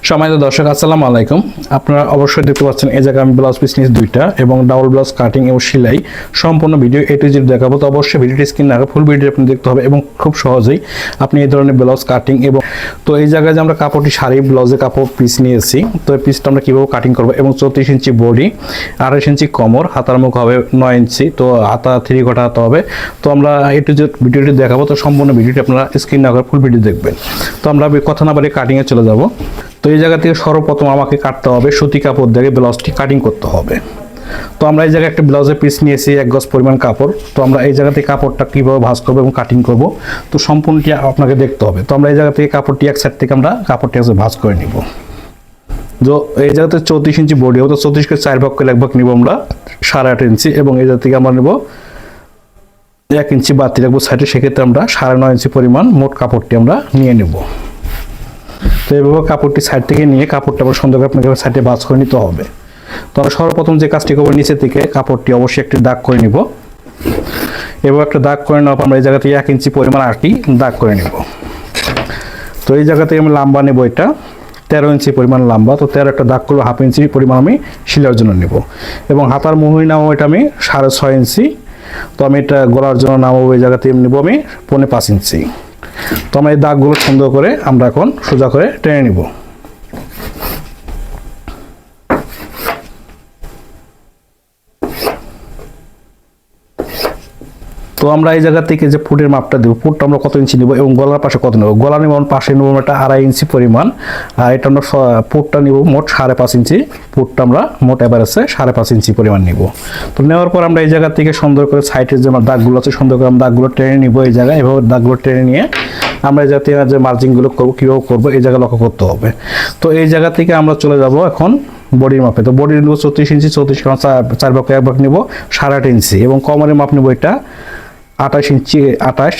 সম্মানিত দর্শক আসসালামু আলাইকুম। আপনারা অবশ্যই দেখতে পাচ্ছেন এই জায়গায় আমি ব্লাউজ পিস নিয়েছি দুইটা এবং ডাবল ব্লাউজ কাটিং এবং সেলাই সম্পূর্ণ ভিডিও এ টু জেড দেখাবো। তো অবশ্যই ভিডিওটি স্ক্রিন রাখা ফুল ভিডিও আপনি দেখতে হবে এবং খুব সহজেই আপনি এই ধরনের ব্লাউজ কাটিং এবং তো এই জায়গায় যে আমরা কাপড়টি শাড়ি ব্লাউজে কাপড় পিস নিয়েছি, তো এই পিসটা আমরা কীভাবে কাটিং করবো এবং 34 ইঞ্চি বডি, 28 ইঞ্চি কোমর, হাতার মুখ হবে 9 ইঞ্চি, তো হাতা 3 কোটা হাতা হবে। তো আমরা এ টু জেড ভিডিওটি দেখাবো, তো সম্পূর্ণ ভিডিওটি আপনারা স্ক্রিন রাখা ফুল ভিডিও দেখবেন। তো আমরা কথা না বাড়িয়ে কাটিংয়ে চলে যাব। তো এই জায়গা থেকে সর্বপ্রথম আমাকে কাটতে হবে সুতি কাপড় দিয়ে ব্লাউজটি কাটিং করতে হবে। তো আমরা এই জায়গায় একটা ব্লাউজের পিস নিয়েছি 1 গজ পরিমাণ কাপড়। তো আমরা এই জায়গা থেকে কাপড়টা কীভাবে ভাঁজ করবো এবং কাটিং করব, তো সম্পূর্ণটি আপনাকে দেখতে হবে। তো আমরা এই জায়গা থেকে কাপড়টি এক সাইড থেকে আমরা কাপড়টি ভাঁজ করে নিব। তো এই জায়গাতে 34 ইঞ্চি বডি হবে, তো 34কে 4 ভাগ করে 1 ভাগ নিব আমরা 8.5 ইঞ্চি এবং এই জায়গা থেকে আমরা নেব 1 ইঞ্চি বাড়তি রাখবো সাইডে, সেক্ষেত্রে আমরা 9.5 ইঞ্চি পরিমাণ মোট কাপড়টি আমরা নিয়ে নেব। তো এইভাবে কাপড়টি সাইড থেকে নিয়ে কাপড়টা আবার সুন্দর করে আপনাকে সাইডে ভাঁজ করে নিতে হবে। তো আমরা সর্বপ্রথম যে কাজটি করবো, নিচে থেকে কাপড়টি অবশ্যই একটি দাগ করে নিব। এবার একটা দাগ করে নেওয়ার পর আমরা এই জায়গা থেকে 1 ইঞ্চি পরিমাণ আরটি দাগ করে নেব। তো এই জায়গা থেকে আমি লম্বা নেব এটা 13 ইঞ্চি পরিমাণ লম্বা। তো 13 একটা দাগ করবো, 1/2 ইঞ্চি পরিমাণ আমি সেলাইয়ের জন্য নেব এবং হাতার মুহুরি নামাবো এটা আমি 6.5 ইঞ্চি। তো আমি এটা গলার জন্য নামাবো এই জায়গাতে নেব আমি 5.5 ইঞ্চি। তো আমরা এই দাগগুলো সুন্দর করে আমরা এখন সোজা করে টেনে নিব। তো আমরা এই জায়গা থেকে যে ফুটের মাপটা দেবো, ফুটটা আমরা কত ইঞ্চি নেব এবং গলার পাশে কত নেব, গলা নেব পাশে নেব একটা 2.5 ইঞ্চি পরিমাণ, আর এটা আমরা ফুটটা নিব মোট 5.5 ইঞ্চি। ফুটটা আমরা মোট এভারেজে 5.5 ইঞ্চি পরিমাণ নিব। তো নেওয়ার পর আমরা এই জায়গা থেকে সুন্দর করে সাইডের যে দাগগুলো আছে সুন্দর করে আমরা দাগগুলো টেনে নিব। এই জায়গায় এভাবে দাগগুলো টেনে নিয়ে আমরা যাতে যে মার্জিনগুলো করবো কীভাবে করবো এই জায়গায় লক্ষ্য করতে হবে। তো এই জায়গা থেকে আমরা চলে যাব এখন বডির মাপে। তো বডির নেব 34 ইঞ্চি, 34 4 ভাগ 1 ভাগ নেব 8.5 ইঞ্চি এবং কোমরের মাপ নেব এটা 28 ইঞ্চি,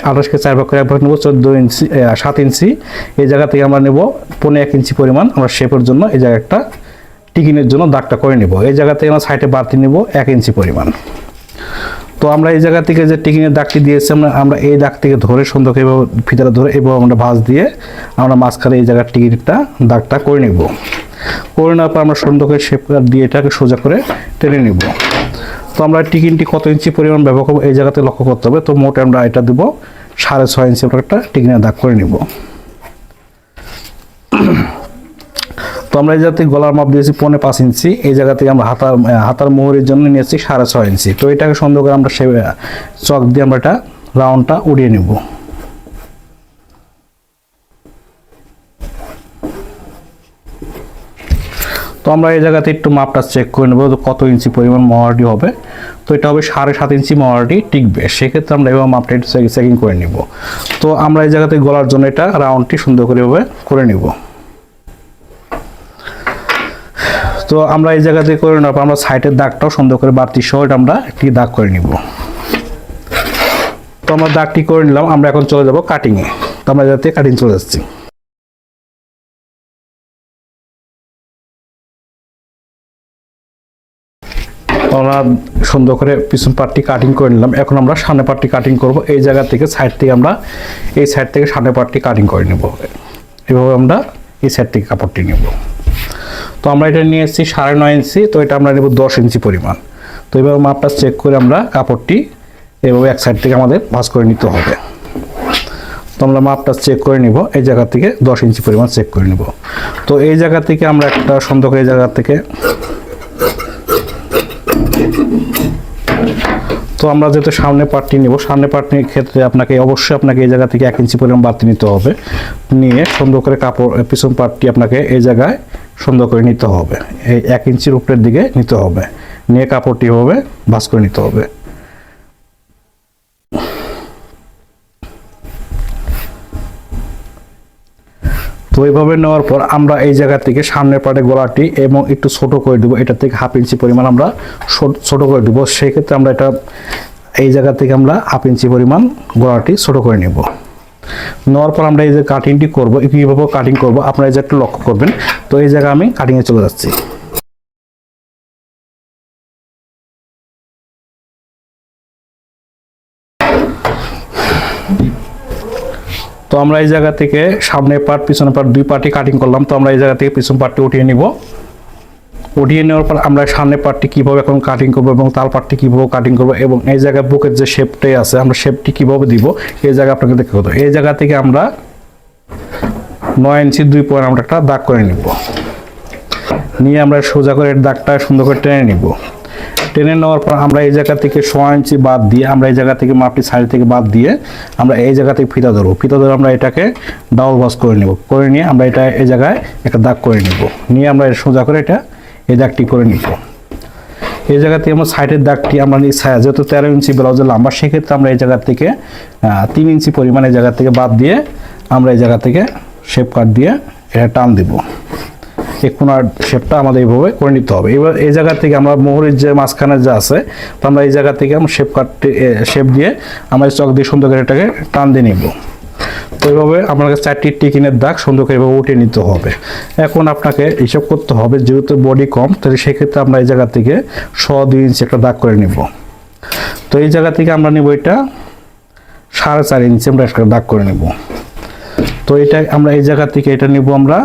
28কে 4 ভাগ করে 1 ভাগ নেব 14 ইঞ্চি 7 ইঞ্চি। এই জায়গা থেকে আমরা নেব 1.5 ইঞ্চি পরিমাণ আমরা শেপের জন্য এই জায়গা একটা টিকিনের জন্য দাগটা করে নেব। এই জায়গা থেকে আমরা সাইডে বাড়তি নেব 1 ইঞ্চি পরিমাণ। তো আমরা এই জায়গা থেকে যে টিকিনের দাগটি দিয়েছি আমরা এই দাগ থেকে ধরে সুন্দর করে ভিতরে ধরে এবং আমরা ভাঁজ দিয়ে আমরা মাঝখানে এই জায়গার টিকিটটা দাগটা করে নেব। করে নেওয়ার পর আমরা সুন্দর করে শেপ দিয়ে এটাকে সোজা করে টেনে নেব। তো আমরা টিকিনটি কত ইঞ্চি পরিমাণ ব্যবহার করবো এই জায়গাতে লক্ষ্য করতে হবে। তো মোট আমরা এটা দেব 6.5 ইঞ্চি আমরা একটা টিকিনের দাগ করে নেব। তো আমরা এই জায়গা থেকে গলার মাপ দিয়েছি 5.5 ইঞ্চি, এই জায়গা থেকে আমরা হাতার মোহরের জন্য নিয়েছি 6.5 ইঞ্চি। তো এটাকে সুন্দর করে আমরা চক দিয়ে আমরা এটা রাউন্ডটা উড়িয়ে নেব। তো আমরা এই জায়গাতে একটু মাপটা চেক করে নেব কত ইঞ্চি পরিমাণ মহড়াটি হবে। তো এটা হবে 7.5 ইঞ্চি মহড়াটি টিকবে, সেক্ষেত্রে আমরা এবার মাপটা একটু চেকিং করে নিব। তো আমরা এই জায়গাতে গলার জন্য এটা রাউন্ডটি সুন্দর করে এভাবে করে নিব। তো আমরা এই জায়গাতে করে নেওয়ার পর আমরা সাইডের দাগটাও সুন্দর করে বাড়তি সহ এটা আমরা একটি দাগ করে নিব। তো আমরা দাগটি করে নিলাম, আমরা এখন চলে যাব কাটিংয়ে। তো আমরা যাতে কাটিং চলে যাচ্ছি। আমরা সুন্দর করে পিছন পার্টটি কাটিং করে নিলাম, এখন আমরা সামনে পার্টটি কাটিং করব। এই জায়গা থেকে সাইড থেকে আমরা এই সাইড থেকে সামনে পার্টটি কাটিং করে নেব। এভাবে আমরা এই সাইড থেকে কাপড়টি নেব। তো আমরা এটা নিয়ে এসেছি 9.5 ইঞ্চি, তো এটা আমরা নেব 10 ইঞ্চি পরিমাণ। তো এভাবে মাপটা চেক করে আমরা কাপড়টি এভাবে এক সাইড থেকে আমাদের ভাঁজ করে নিতে হবে। তো আমরা মাপটা চেক করে নিব, এই জায়গা থেকে 10 ইঞ্চি পরিমাণ চেক করে নিব। তো এই জায়গা থেকে আমরা একটা সুন্দর করে এই জায়গা থেকে তো আমরা যেহেতু সামনে পার্টটি নেব, সামনে পার্টির ক্ষেত্রে অবশ্যই আপনাকে এই জায়গা থেকে 1 ইঞ্চি পরিমাণ বাড়তি নিতে হবে। নিয়ে সুন্দর করে কাপড় পিছন পার্টটি আপনাকে এই জায়গায় সুন্দর করে নিতে হবে, এই 1 ইঞ্চির উপরের দিকে নিতে হবে, নিয়ে কাপড়টি হবে ভাঁজ করে নিতে হবে। তো এইভাবে নেওয়ার পর আমরা এই জায়গা থেকে সামনের পাটে গলাটি এবং একটু ছোট করে দেবো, এটা থেকে 1/2 ইঞ্চি পরিমাণ আমরা ছোট করে দেবো। সেক্ষেত্রে আমরা এটা এই জায়গা থেকে আমরা 1/2 ইঞ্চি পরিমাণ গলাটি ছোট করে নেব। নেওয়ার পর আমরা এই যে কাটিংটি করবো, কীভাবে কাটিং করবো আপনারা এই যে একটু লক্ষ্য করবেন। তো এই জায়গায় আমি কাটিংয়ে চলে যাচ্ছি। তো আমরা এই জায়গা থেকে সামনের পার্ট পিছনের পার্ট দুই পার্টই কাটিং করলাম। তো আমরা এই জায়গা থেকে পিছন পার্টটি উঠিয়ে নিব। উঠিয়ে নেওয়ার পর আমরা সামনের পার্টটি কীভাবে এখন কাটিং করবো এবং তাল পার্টটি কীভাবে কাটিং করবো এবং এই জায়গায় বুকের যে শেপটাই আছে আমরা শেপটি কীভাবে দিব এই জায়গা আপনাকে দেখতে হতো। এই জায়গা থেকে আমরা 9 ইঞ্চি 2 পয়েন্ট আমরা একটা দাগ করে নিব। নিয়ে আমরা সোজা করে দাগটা সুন্দর করে টেনে নিব। টেনে নেওয়ার পর আমরা এই জায়গা থেকে 6 ইঞ্চি বাদ দিয়ে আমরা এই জায়গা থেকে মাপটি সাইড থেকে বাদ দিয়ে আমরা এই জায়গা থেকে ফিতা ধরবো। ফিতা ধরে আমরা এটাকে ডাবল ভাঁজ করে নিব। করে নিয়ে আমরা এটা এই জায়গায় একটা দাগ করে নিব। নিয়ে আমরা সোজা করে এটা এই দাগটি করে নিব। এই জায়গা থেকে আমরা সাইডের দাগটি আমরা যেহেতু 13 ইঞ্চি ব্লাউজের লম্বা, সেক্ষেত্রে আমরা এই জায়গা থেকে 3 ইঞ্চি পরিমাণ এই জায়গা থেকে বাদ দিয়ে আমরা এই জায়গা থেকে শেপ কাট দিয়ে এটা টান দিব। এই কোণার শেপটা আমাদের এইভাবে করে নিতে হবে। এবার এই জায়গা থেকে আমরা মোহরের যে মাঝখানে যা আছে তো আমরা এই জায়গা থেকে আমরা শেপ দিয়ে আমরা চক দিয়ে সুন্দর করে এটাকে টান দিয়ে নিব। তো এইভাবে আপনাকে 4টি টিকিনের দাগ সুন্দর করে এভাবে উঠিয়ে নিতে হবে। এখন আপনাকে হিসাব করতে হবে, যেহেতু বডি কম তাহলে সেক্ষেত্রে আমরা এই জায়গা থেকে 2 ইঞ্চি একটা দাগ করে নিব। তো এই জায়গা থেকে আমরা নিব এটা 4.5 ইঞ্চি আমরা একটা দাগ করে নিব। তো এটা আমরা এই জায়গা থেকে এটা নিব আমরা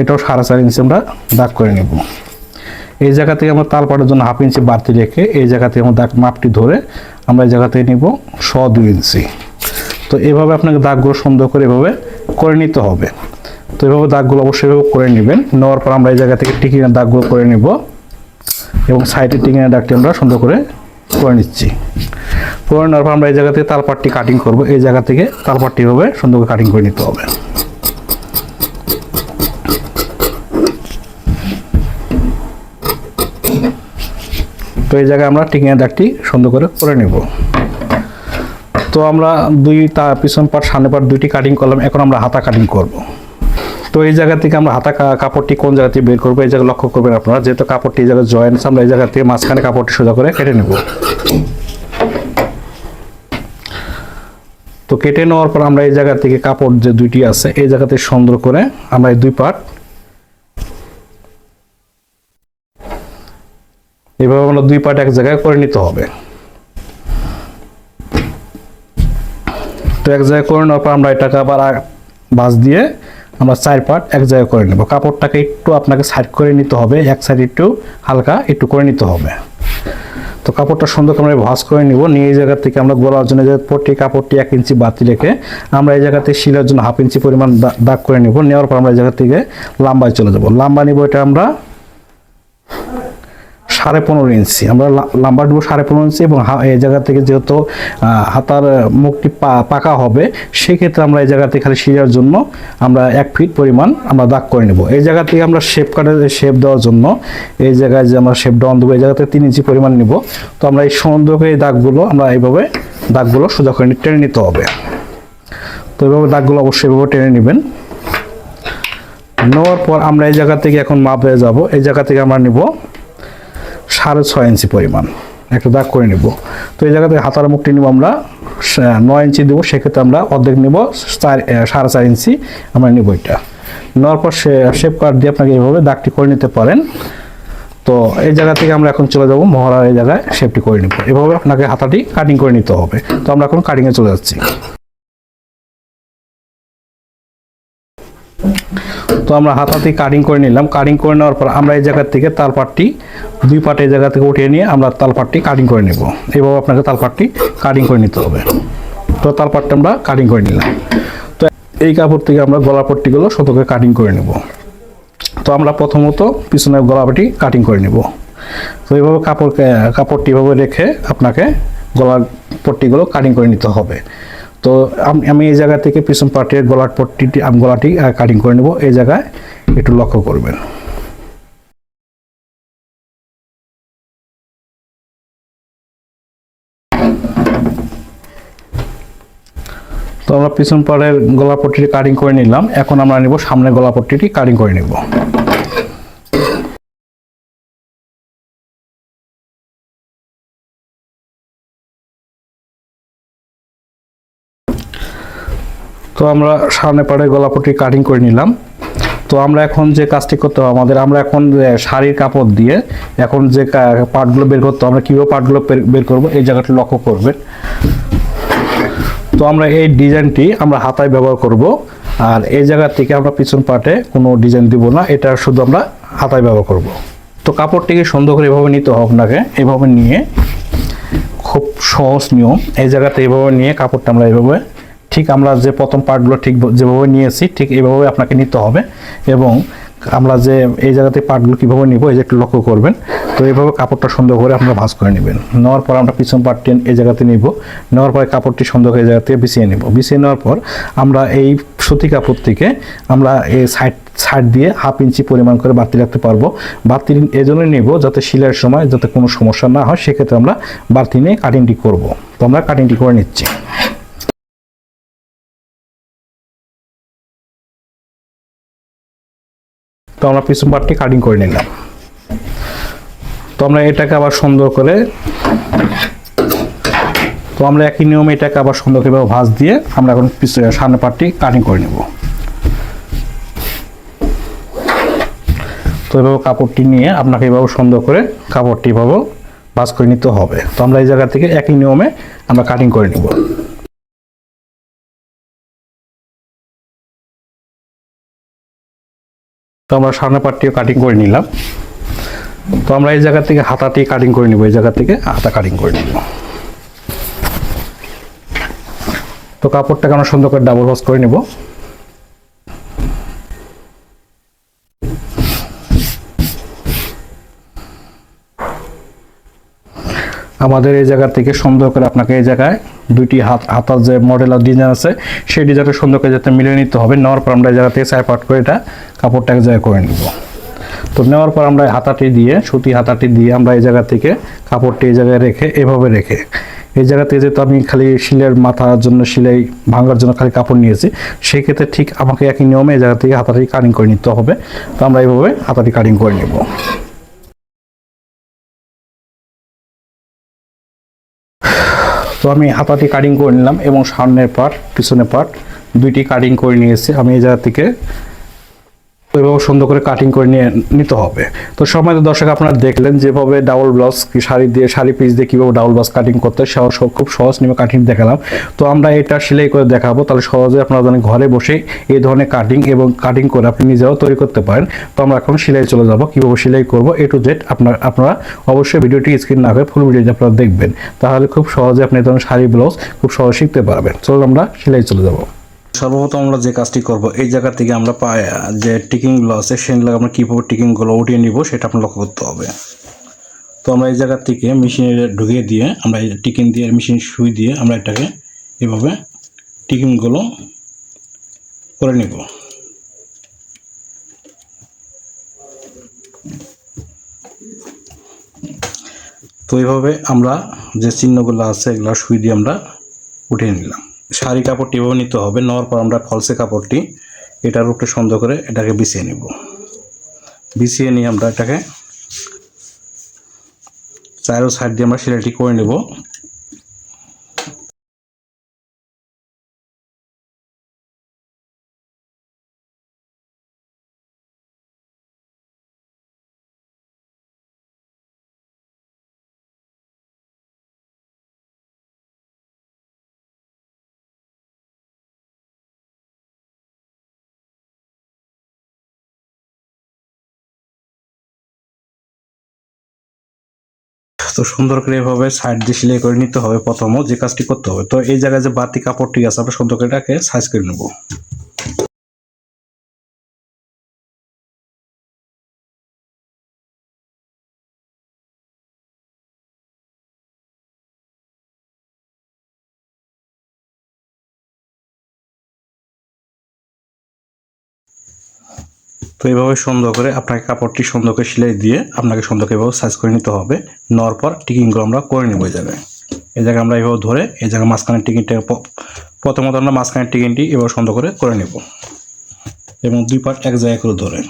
এটাও 4.5 ইঞ্চি আমরা দাগ করে নেব। এই জায়গা থেকে আমরা তাল পাটের জন্য 1/2 ইঞ্চি বাড়তি রেখে এই জায়গা থেকে আমরা দাগ মাপটি ধরে আমরা এই জায়গা থেকে নিব 2 ইঞ্চি। তো এভাবে আপনাকে দাগগুলো সুন্দর করে এভাবে করে নিতে হবে। তো এভাবে দাগগুলো অবশ্যই এভাবে করে নেবেন। নেওয়ার পর আমরা এই জায়গা থেকে টিকিনের দাগগুলো করে নেব এবং সাইডের টিকিনের দাগটি আমরা সুন্দর করে নিচ্ছি। করে নেওয়ার পর আমরা এই জায়গা থেকে তালপাটটি কাটিং করব। এই জায়গা থেকে তালপাটটি এভাবে সুন্দর করে কাটিং করে নিতে হবে। তো এই জায়গায় আমরা টিকিনের দাগটি সুন্দর করে নেব। তো আমরা পিছন পার্ট সামনে পার্ট দুইটি কাটিং করলাম। এখন আমরা হাতা কাটিং করব। তো এই জায়গা থেকে আমরা হাতা কাপড়টি কোন জায়গা থেকে বের করবো এই জায়গায় লক্ষ্য করবেন আপনারা, যেহেতু কাপড়টি এই জায়গায় জয়েন্ট, আমরা এই জায়গা থেকে মাঝখানে কাপড়টি সোজা করে কেটে নেব। তো কেটে নেওয়ার পর আমরা এই জায়গা থেকে কাপড় যে দুইটি আছে এই জায়গাতে সুন্দর করে আমরা এই দুই পার্ট এভাবে আমরা দুই পার্ট এক জায়গায় করে নিতে হবে। তো এক জায়গায় করে নেওয়ার পর আমরা এটাকে আবার ভাঁজ দিয়ে আমরা 4 পার্ট এক জায়গায় করে নেব। কাপড়টাকে একটু আপনাকে সাইড করে নিতে হবে, এক সাইড একটু হালকা একটু করে নিতে হবে। তো কাপড়টা সুন্দর করে আমরা ভাঁজ করে নিব। নিয়ে এই জায়গা থেকে আমরা গলার জন্য যে কাপড়টি 1 ইঞ্চি বাড়তি রেখে আমরা এই জায়গাতে শিলার জন্য 1/2 ইঞ্চি পরিমাণ দাগ করে নিব। নেওয়ার পর আমরা এই জায়গা থেকে লম্বায় চলে যাব। লম্বা নিব এটা আমরা 15.5 ইঞ্চি, আমরা লম্বা নেব 15.5 ইঞ্চি এবং এই জায়গা থেকে যেহেতু হাতার মুখটি পাকা হবে সেক্ষেত্রে আমরা এই জায়গা থেকে খালি শিরার জন্য আমরা 1 ফিট পরিমাণ আমরা দাগ করে নেব। এই জায়গা থেকে আমরা শেপ দেওয়ার জন্য এই জায়গায় যে আমরা শেপ ডাউন দেবো এই জায়গাতে 3 ইঞ্চি পরিমাণ নিব। তো আমরা এই সুন্দর করে এই দাগগুলো আমরা এইভাবে দাগগুলো সোজা করে টেনে নিতে হবে। তো এইভাবে দাগগুলো অবশ্যই এভাবে টেনে নেবেন। নেওয়ার পর আমরা এই জায়গা থেকে এখন মাপে যাব। এই জায়গা থেকে আমরা নিব 6.5 ইঞ্চি পরিমাণ একটা দাগ করে নেব। তো এই জায়গাতে হাতার মুখটি নিব আমরা 9 ইঞ্চি দেবো, সেক্ষেত্রে আমরা অর্ধেক নেব 4.5 ইঞ্চি আমরা নেব। এটা নেওয়ার পর শেপ কাট দিয়ে আপনাকে এইভাবে দাগটি করে নিতে পারেন। তো এই জায়গা থেকে আমরা এখন চলে যাব মহড়ার এই জায়গায় শেপটি করে নেব। এভাবে আপনাকে হাতাটি কাটিং করে নিতে হবে। তো আমরা এখন কাটিংয়ে চলে যাচ্ছি। তো আমরা হাতাতে কাটিং করে নিলাম। কাটিং করে নেওয়ার পর আমরা এই জায়গা থেকে তালপাটটি দুই পাট এই জায়গা থেকে উঠিয়ে নিয়ে আমরা তালপাটটি কাটিং করে নেব। এইভাবে আপনাকে তালপাটটি কাটিং করে নিতে হবে। তো তালপাটটা আমরা কাটিং করে নিলাম। তো এই কাপড় থেকে আমরা গলার পট্টিগুলো শত করে কাটিং করে নেব। তো আমরা প্রথমত পিছনের গলাপটি কাটিং করে নেব। তো এইভাবে কাপড়টি এভাবে রেখে আপনাকে গলার পট্টিগুলো কাটিং করে নিতে হবে। তো আমি এই জায়গা থেকে পিছন পার্টের গলাটি কাটিং করে নেব। এই জায়গায় একটু লক্ষ্য করবেন। তো আমরা পিছন পাড়ের গলা পট্টিটি কাটিং করে নিলাম। এখন আমরা নিব সামনের গলা পট্টিটি কাটিং করে নেব। তো আমরা সামনে পাড়ে গলাপটি কাটিং করে নিলাম। তো আমরা এখন যে কাজটি করতে হবে আমাদের, আমরা এখন শাড়ির কাপড় দিয়ে এখন যে পার্টগুলো বের করতে হবে, আমরা কীভাবে পার্টগুলো বের করব এই জায়গাটি লক্ষ্য করবেন। তো তো আমরা এই ডিজাইনটি আমরা হাতায় ব্যবহার করব, আর এই জায়গা থেকে আমরা পিছন পার্টে কোনো ডিজাইন দিব না, এটা শুধু আমরা হাতায় ব্যবহার করব। তো কাপড়টিকে সুন্দর করে এভাবে নিতে হবে আপনাকে, এভাবে নিয়ে খুব সহজ নিয়ম, এই জায়গাতে এভাবে নিয়ে কাপড়টা আমরা এভাবে ঠিক আমরা যে প্রথম পার্টগুলো ঠিক যেভাবে নিয়েছি ঠিক এইভাবে আপনাকে নিতে হবে। এবং আমরা যে এই জায়গাতে পার্টগুলো কীভাবে নিব এই যে একটু লক্ষ্য করবেন। তো এইভাবে কাপড়টা সুন্দর করে আপনারা ভাঁজ করে নেবেন। নেওয়ার পর আমরা পিছন পার্টটি এই জায়গাতে নিব, নেওয়ার পরে কাপড়টি সুন্দর করে এই জায়গা থেকে বিছিয়ে নেব। বিছিয়ে নেওয়ার পর আমরা এই সুতি কাপড় থেকে আমরা এই সাইড দিয়ে 1/2 ইঞ্চি পরিমাণ করে বাড়তি রাখতে পারবো। বাড়তি এই জন্যই নেব যাতে সেলাইয়ের সময় যাতে কোনো সমস্যা না হয়, সেক্ষেত্রে আমরা বাড়তি নিয়ে কাটিংটি করব। তো আমরা কাটিংটি করে নিচ্ছি। তো আমরা পিছন পার্টটি কাটিং করে নিলাম। তো আমরা এটাকে আবার সুন্দর করে একই নিয়মে এটাকে আবার সুন্দর করে ভাঁজ দিয়ে আমরা এখন সামনের পার্টটি কাটিং করে নেব। তো এভাবে কাপড়টি নিয়ে আপনাকে এভাবে সুন্দর করে কাপড়টি এভাবে ভাঁজ করে নিতে হবে। তো আমরা এই জায়গা থেকে একই নিয়মে আমরা কাটিং করে নেব। তো আমরা সামনের পার্টটিও কাটিং করে নিলাম। তো আমরা এই জায়গা থেকে হাতাটি কাটিং করে নিব, এই জায়গা থেকে হাতা কাটিং করে নিব। তো কাপড়টাকে আমরা সুন্দর করে ডাবল ভাঁজ করে নেব। আমাদের এই জায়গা থেকে সুন্দর করে আপনাকে এই জায়গায় দুইটি হাতার যে মডেল আর ডিজাইন আছে সেই ডিজাইনটা সুন্দর করে যাতে মিলিয়ে নিতে হবে। নেওয়ার পর আমরা এই জায়গা থেকে সাইড পার্ট করে এটা কাপড়টা এক জায়গায় করে নিব। তো নেওয়ার পর আমরা হাতাটি দিয়ে সুতি হাতাটি দিয়ে আমরা এই জায়গা থেকে কাপড়টি এই জায়গায় রেখে এভাবে রেখে এই জায়গা থেকে যেহেতু আমি খালি সেলাইয়ের মাথার জন্য সেলাই ভাঙার জন্য খালি কাপড় নিয়েছি, সেই ক্ষেত্রে ঠিক আমাকে একই নিয়মে এই জায়গা থেকে হাতাটি কাটিং করে নিতে হবে। তো আমরা এইভাবে হাতাটি কাটিং করে নেব। তো আমি হাতাটি কাটিং করে নিলাম এবং সামনের পার্ট পিছনের পার্ট দুইটি কাটিং করে নিয়েছি। আমি এই জায়গা থেকে ওইভাবে সুন্দর করে কাটিং করে নিতে হবে। তো সম্মানিত দর্শক, আপনারা দেখলেন যেভাবে ডাবল ব্লাউজ শাড়ি পিস দিয়ে কীভাবে ডাবল ব্লাউজ কাটিং করতে খুব সহজ নিয়মে কাটিং দেখালাম। তো আমরা এটা সেলাই করে দেখাবো, তাহলে সহজে আপনারা জানেন ঘরে বসে এই ধরনের কাটিং করে আপনি নিজেও তৈরি করতে পারেন। তো আমরা এখন সেলাই চলে যাব, কীভাবে সেলাই করবো A to Z আপনারা অবশ্যই ভিডিওটি স্ক্রিন না করে ফুল ভিডিওটি আপনারা দেখবেন, তাহলে খুব সহজে আপনি এই ধরনের শাড়ি ব্লাউজ খুব সহজে শিখতে পারবেন। চলুন আমরা সেলাই চলে যাব। সর্বপ্রথম আমরা যে কাজটি করব, এই জায়গা থেকে আমরা যে টিকিংগুলো আছে সেগুলো আমরা কীভাবে টিকিংগুলো উঠিয়ে নিব সেটা আপনার লক্ষ্য করতে হবে। তো আমরা এই জায়গা থেকে মেশিনে ঢুকিয়ে দিয়ে আমরা এই টিকিং দিয়ে মেশিন সুই দিয়ে আমরা এটাকে এভাবে টিকিংগুলো করে নিব। তো এইভাবে আমরা যে চিহ্নগুলো আছে এগুলো সুই দিয়ে আমরা উঠিয়ে নিলাম। শাড়ি কাপড়টি এভাবে নিতে হবে। নেওয়ার পর আমরা ফলসে কাপড়টি এটার উপরে সুন্দর করে এটাকে বিছিয়ে নিব। বিছিয়ে নিয়ে আমরা এটাকে চারো সাইড দিয়ে আমরা সেলাইটি করে নেব। তো সুন্দর করে এভাবে সাইড দিয়ে সেলাই করে নিতে হবে। প্রথমে যে কাজটি করতে হবে, তো এই জায়গায় যে বাড়তি কাপড়টি আছে আমরা সুন্দর করে এটাকে সাইজ করে নেব। তো এইভাবে সুন্দর করে আপনাকে কাপড়টি সুন্দর করে সেলাই দিয়ে আপনাকে সুন্দর করে এভাবে সাইজ করে নিতে হবে। নেওয়ার পর টিকিংগুলো আমরা করে নেব। এই জায়গায় আমরা এইভাবে ধরে এই জায়গায় মাঝখানের টিকিংটা প্রথমত আমরা মাঝখানের টিকিংটি এভাবে সুন্দর করে নেব এবং দুই পার্ট এক জায়গায় করে ধরে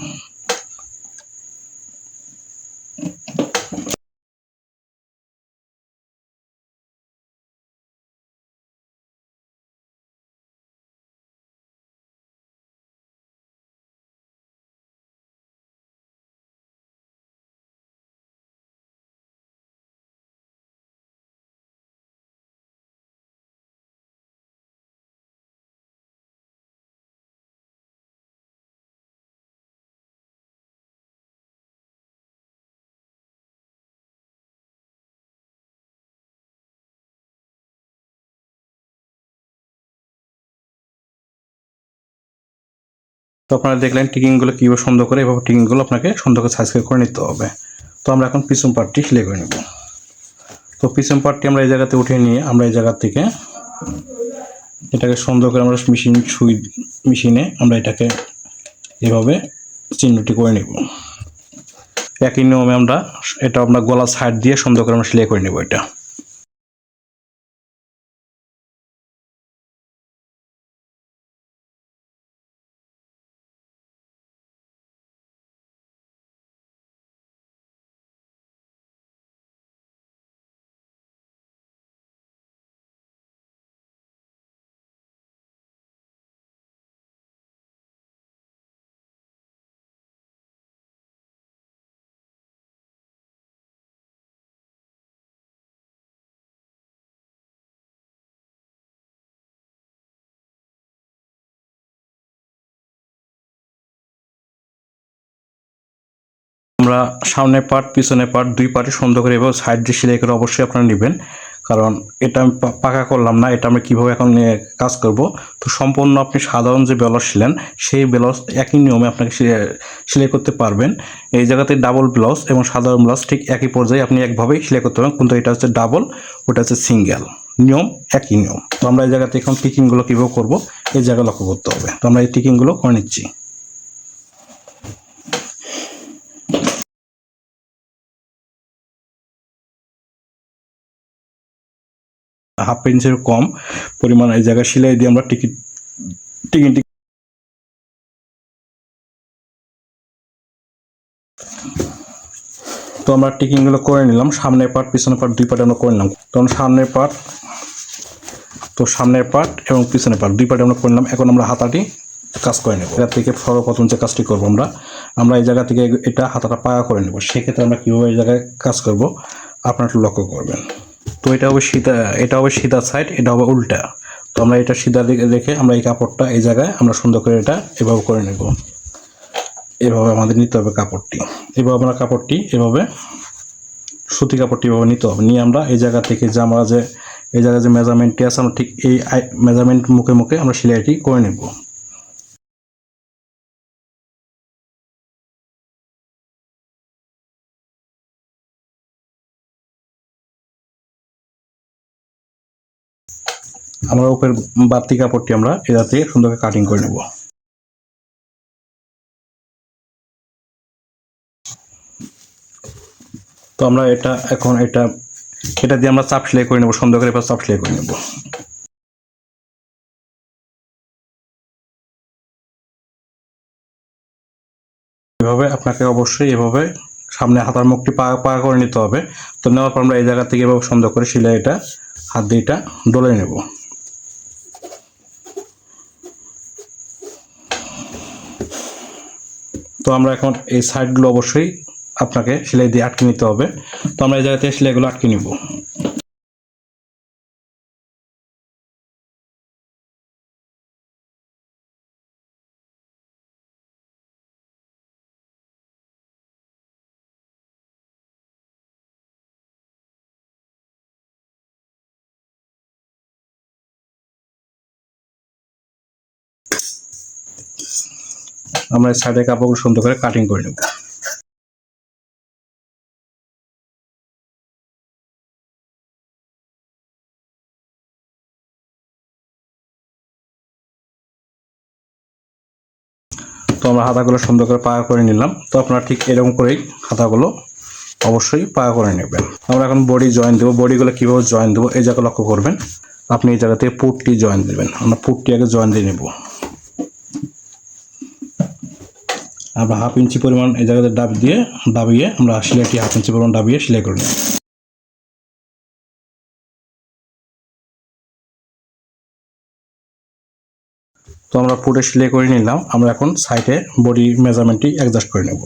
তো আপনারা দেখলেন টিকিংগুলো কীভাবে সুন্দর করে, এভাবে টিকিংগুলো আপনাকে সুন্দর করে সাইজ করে নিতে হবে। তো আমরা এখন পিছন পার্টটি সেলাই করে নেব। তো পিছন পার্টটি আমরা এই জায়গাতে উঠিয়ে নিয়ে আমরা এই জায়গা থেকে এটাকে সুন্দর করে আমরা মেশিনে আমরা এটাকে এভাবে চিহ্নটি করে নেব। একই নিয়মে আমরা এটা আপনার গলা সাইড দিয়ে সুন্দর করে আমরা সেলাই করে নেব। এটা আমরা সামনের পার্ট পিছনের পার্ট দুই পার্টে সুন্দর করে এভাবে সাইড দিয়ে সেলাই করে অবশ্যই আপনারা নেবেন, কারণ এটা আমি পাকা করলাম না, এটা আমরা কীভাবে এখন কাজ করব। তো সম্পূর্ণ আপনি সাধারণ যে ব্লাউজ ছিলেন সেই ব্লাউজ একই নিয়মে আপনাকে সেলাই করতে পারবেন। এই জায়গাতে ডাবল ব্লাউজ এবং সাধারণ ব্লাউজ ঠিক একই পর্যায়ে আপনি একভাবেই সেলাই করতে পারবেন, কিন্তু এটা হচ্ছে ডাবল, ওটা হচ্ছে সিঙ্গেল, নিয়ম একই নিয়ম। তো আমরা এই জায়গাতে এখন টিকিংগুলো কীভাবে করবো এই জায়গায় লক্ষ্য করতে হবে। তো আমরা এই টিকিংগুলো করে নিচ্ছি। হাফ ইঞ্চের কম পরিমাণ এই জায়গায় সেলাই দিয়ে আমরা টিকিং তো আমরা টিকিংগুলো করে নিলাম। সামনের পার্ট পিছনের পার্ট দুই পার্ট আমরা করে নিলাম। তখন সামনের পার্ট এবং পিছনের পার্ট দুই পার্ট আমরা করে নিলাম। এখন আমরা হাতাটি কাজ করে নেব। এর থেকে সর্বপ্রথম যে কাজটি করবো আমরা এই জায়গা থেকে এটা হাতাটা পায়া করে নেব। সেক্ষেত্রে আমরা কীভাবে এই জায়গায় কাজ করব আপনারা একটু লক্ষ্য করবেন। তো এটা হবে সিধা সাইড, এটা হবে উল্টা। তো আমরা এটা সিধা দিকে রেখে আমরা এই কাপড়টা এই জায়গায় আমরা সুন্দর করে এটা এভাবে করে নেব। এভাবে আমাদের নিতে হবে কাপড়টি। এভাবে আমরা কাপড়টি এভাবে সুতি কাপড়টি এভাবে নিতে হবে। নিয়ে আমরা এই জায়গা থেকে যে আমরা যে এই জায়গায় যে মেজারমেন্টটি আছে আমরা ঠিক এই মেজারমেন্ট মুখে মুখে আমরা সেলাইটি করে নেব। আমরা উপরের বাড়তি কাপড়টি আমরা এটা থেকে সুন্দর করে কাটিং করে নেব। তো আমরা এটা দিয়ে আমরা চাপ সেলাই করে নেব, সুন্দর করে এবার চাপ সেলাই করে নেব। এভাবে আপনাকে অবশ্যই এভাবে সামনে হাতার মুখটি পা করে নিতে হবে। তো নেওয়ার পর আমরা এই জায়গা থেকে এভাবে সুন্দর করে সেলাই এটা হাত দিয়ে এটা ডলে নেব। তো আমরা এখন এই সাইডগুলো অবশ্যই আপনাকে সেলাই দিয়ে আটকে নিতে হবে। তো আমরা এই জায়গা থেকে সেলাইগুলো আটকে নিব। আমরা এই সাইডের কাপড়গুলো সুন্দর করে কাটিং করে নেব। তো আমরা হাতাগুলো সুন্দর করে পাকা করে নিলাম। তো আপনারা ঠিক এরকম করেই হাতাগুলো অবশ্যই পাকা করে নেবেন। আমরা এখন বডি জয়েন দেবো। বডিগুলো কীভাবে জয়েন দেবো এই জায়গা লক্ষ্য করবেন। আপনি এই জায়গা থেকে পুটটি জয়েন দেবেন। আমরা পুটটি আগে জয়েন দিয়ে নেব। আমরা হাফ ইঞ্চি পরিমাণ এই জায়গাতে দাবিয়ে আমরা সেলাইটি হাফ ইঞ্চি পরিমাণ দাবিয়ে সেলাই করে নেব। তো আমরা পুটে সেলাই করে নিলাম। আমরা এখন সাইডে বডি মেজারমেন্টটি অ্যাডজাস্ট করে নেব।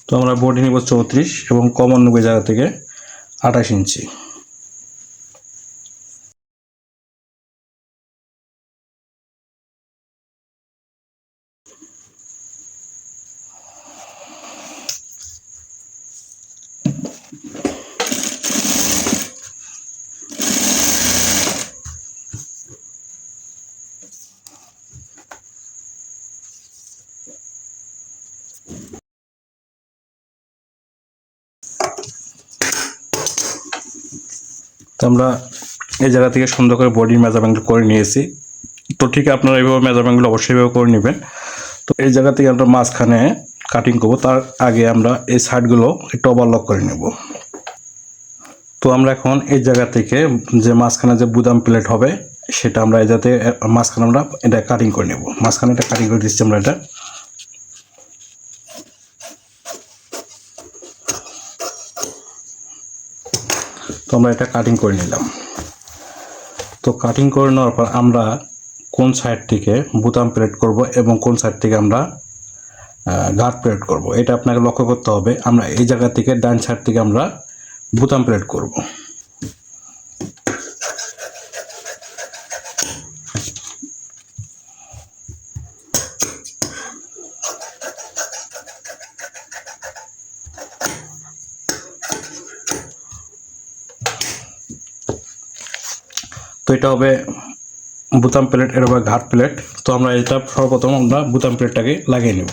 তো তো আমরা বডি নিব 34 এবং কমন নেব জায়গা থেকে 28 ইঞ্চি। তো আমরা এই জায়গা থেকে সুন্দর করে বডির মেজারমেন্ট করে নিয়েছি। তো ঠিক আপনারা এইভাবে মেজারমেন্টগুলো অবশ্যই এইভাবে করে নেবেন। তো এই জায়গা থেকে আমরা মাঝখানে কাটিং করব, তার আগে আমরা এই সাইডগুলো একটু ওভারলক করে নেব। তো আমরা এখন এই জায়গা থেকে যে মাঝখানে যে বুদাম প্লেট হবে সেটা আমরা এই যাতে মাঝখানে আমরা এটা কাটিং করে নেব। মাঝখানে এটা কাটিং করে দিচ্ছি আমরা এটা। তো আমরা এটা কাটিং করে নিলাম। তো কাটিং করে নেওয়ার পর আমরা কোন সাইড থেকে বুতাম প্লেট করব এবং কোন সাইড থেকে আমরা গার্ড প্লেট করব এটা আপনাকে লক্ষ্য করতে হবে। আমরা এই জায়গা থেকে ডান সাইড থেকে আমরা বুতাম প্লেট করব। তো এটা হবে বুতাম প্লেট, এটা হবে ঘাট প্লেট। তো আমরা এটা সর্বপ্রথম আমরা বুতাম প্লেটটাকে লাগিয়ে নেব।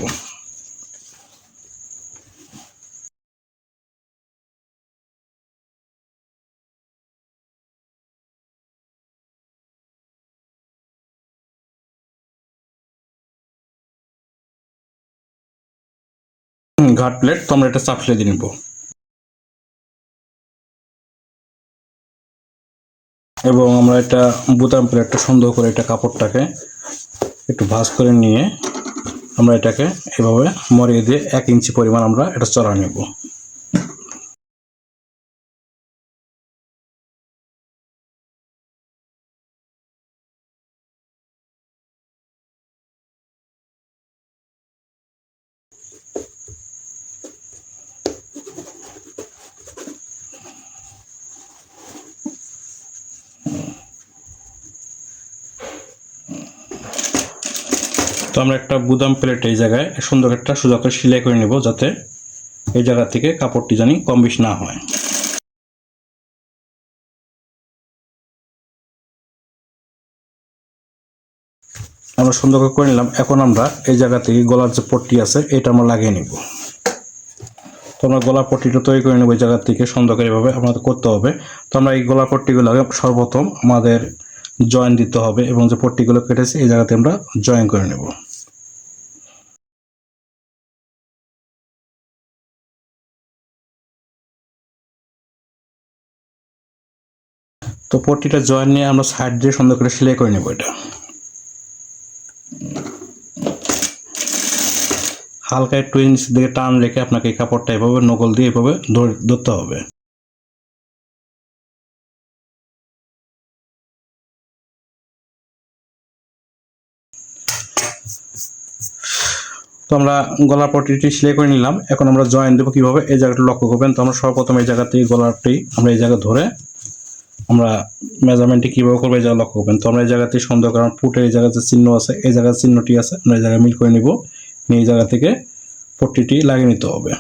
ঘাট প্লেট, তো আমরা এটা চাপিয়ে দিয়ে নেব এবং আমরা এটা বুতাম প্লেটটা সুন্দর করে এটা কাপড়টাকে একটু ভাঁজ করে নিয়ে আমরা এটাকে এভাবে মরিয়ে দিয়ে 1 ইঞ্চি পরিমাণ আমরা এটা চড়া নেব। তো আমরা একটা বুদাম প্লেট এই জায়গায় সুন্দর একটা সোজা করে সেলাই করে নেব, যাতে এই জায়গা থেকে কাপড়টি জানি কম বেশি না হয়। আমরা সুন্দর করে নিলাম। এখন আমরা এই জায়গা থেকে গলার যে পট্টি আছে এটা আমরা লাগিয়ে নিব। তো আমরা গলা পট্টিটা তৈরি করে নেব এই জায়গা থেকে সুন্দর করে এভাবে আমাদের করতে হবে। তো আমরা এই গলা পট্টিগুলো সর্বপ্রথম আমাদের জয়েন দিতে হবে এবং যে পট্টিগুলো কেটেছি এই জায়গাতে আমরা জয়েন করে নেব। তো পট্টিটা জয়েন নিয়ে আমরা সাইড দিয়ে সুন্দর করে সেলাই করে নেব। এটা হালকা একটু নিচের দিকে টান রেখে আপনাকে এই কাপড়টা এভাবে নকল দিয়ে এভাবে ধরতে হবে। তো আমরা গলার পট্টিটি সেলাই করে নিলাম। এখন আমরা জয়েন দেবো কিভাবে এই জায়গাটা লক্ষ্য করবেন। তো আমরা সর্বপ্রথম এই জায়গা থেকে গলারটি আমরা এই জায়গা ধরে আমরা মেজারমেন্টটি কীভাবে করবো এই জায়গা লক্ষ্য করবেন। তো আমরা এই জায়গাতে সুন্দর করে ফুটের এই জায়গাতে চিহ্ন আছে, এই জায়গার চিহ্নটি আছে, আমরা এই জায়গায় মিল করে নিব। নিয়ে এই জায়গা থেকে পট্টিটি লাগিয়ে নিতে হবে।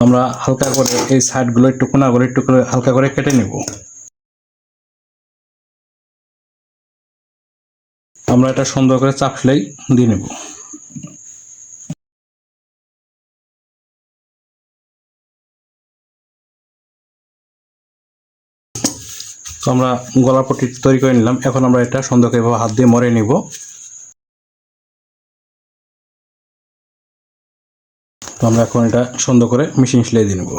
আমরা হালকা করে এই সাইডগুলো একটু কোনা করে একটু করে হালকা করে কেটে নেব। আমরা এটা সুন্দর করে চাপ সেলাই দিয়ে নেব। তো আমরা গলা পট্টি তৈরি করে নিলাম। এখন আমরা এটা সুন্দর করে হাত দিয়ে মরে নিব। তো আমরা এখন এটা সুন্দর করে মেশিন সেলাই দিয়ে নেব।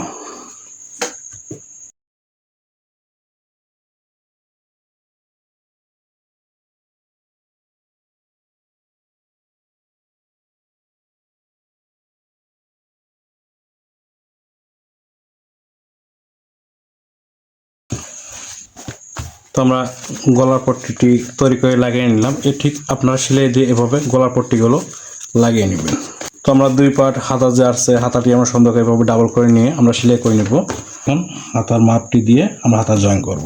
তো আমরা গলার পট্টিটি তৈরি করে লাগিয়ে নিলাম। ঠিক আপনারা সেলাই দিয়ে এভাবে গলার পট্টিগুলো লাগিয়ে নেবেন। তো আমরা 2 পার্ট হাতা যে আসছে হাতাটি আমরা সুন্দর করে এভাবে ডাবল করে নিয়ে আমরা সেলাই করে নেব। এখন হাতার মাপটি দিয়ে আমরা হাতা জয়েন করব।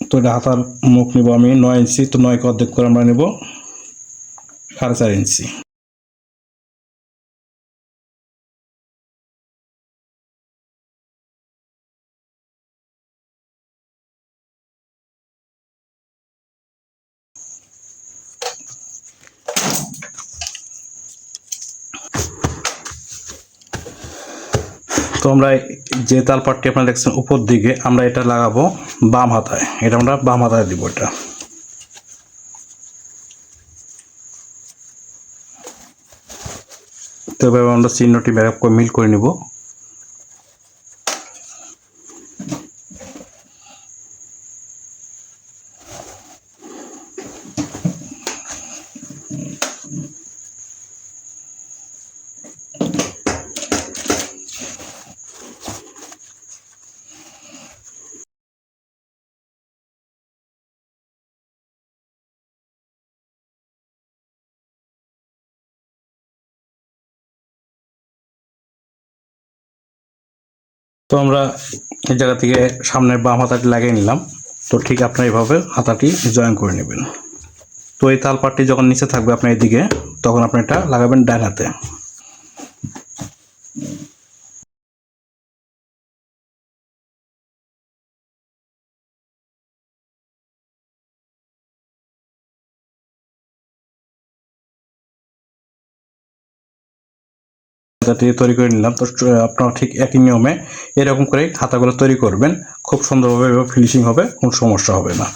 তো এটা হাতার মুখ নিব আমি 9 ইঞ্চি, তো 9 কে অর্ধেক করে আমরা নেব 4.5 ইঞ্চি। তো আমরা যে তালপাটটি আপনারা দেখছেন উপর দিকে আমরা এটা লাগাবো বাম হাতায়, এটা আমরা বাম হাতায় দিব। এটা তো এভাবে আমরা চিহ্নটি ব্যাক করে মিল করে নিব। তো আমরা এই জায়গা থেকে সামনের বাম হাতাটি লাগিয়ে নিলাম। তো ঠিক আপনারা এইভাবে হাতাটি জয়েন করে নেবেন। তো এই তালপাটটি যখন নিচে থাকবে আপনার এদিকে, তখন আপনি এটা লাগাবেন ডান হাতে। তৈরি করে নিলাম। তো আপনারা ঠিক একই নিয়মে এরকম করে হাতাগুলো তৈরি করবেন, খুব সুন্দরভাবে এবং ফিনিশিং হবে, কোনো সমস্যা হবে না।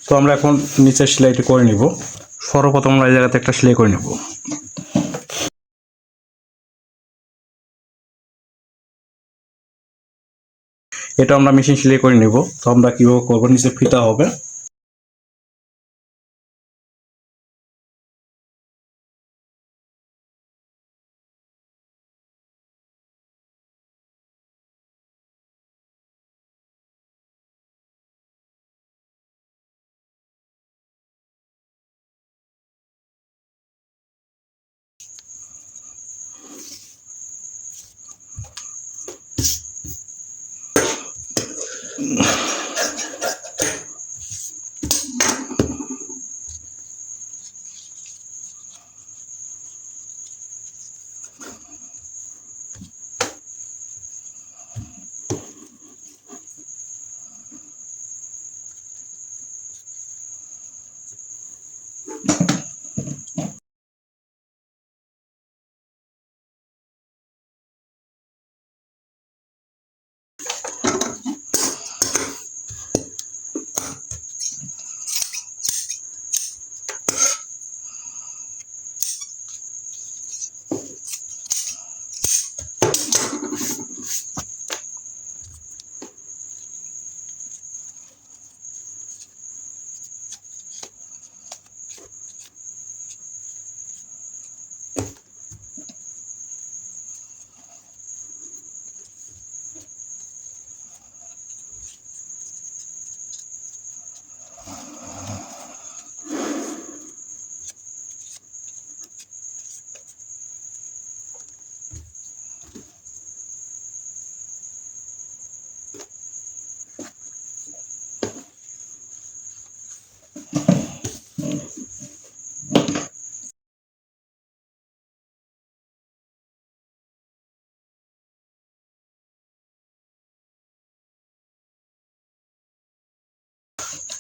তো আমরা এখন নিচের সেলাইটি করে নিব। সর্বপ্রথম আমরা এই জায়গাতে একটা সেলাই করে নেব। এটা আমরা মেশিন সেলাই করে নেব। তো আমরা কিভাবে করবো, নিচে ফিতা হবে,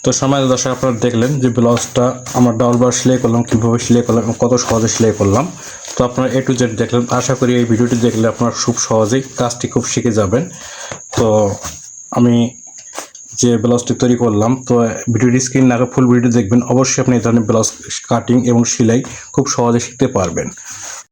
তো সময় দর্শক আপনারা দেখলেন যে ব্লাউজটা আমরা ডাবল বার সেলাই করলাম, কীভাবে সেলাই করলাম এবং কত সহজে সেলাই করলাম। তো আপনারা A to Z দেখলেন। আশা করি এই ভিডিওটি দেখলে আপনারা খুব সহজেই কাজটি খুব শিখে যাবেন। তো আমি যে ব্লাউজটি তৈরি করলাম, তো ভিডিওটি স্ক্রিন না ফুল ভিডিও দেখবেন, অবশ্যই আপনি এই ধরনের ব্লাউজ কাটিং এবং সেলাই খুব সহজে শিখতে পারবেন।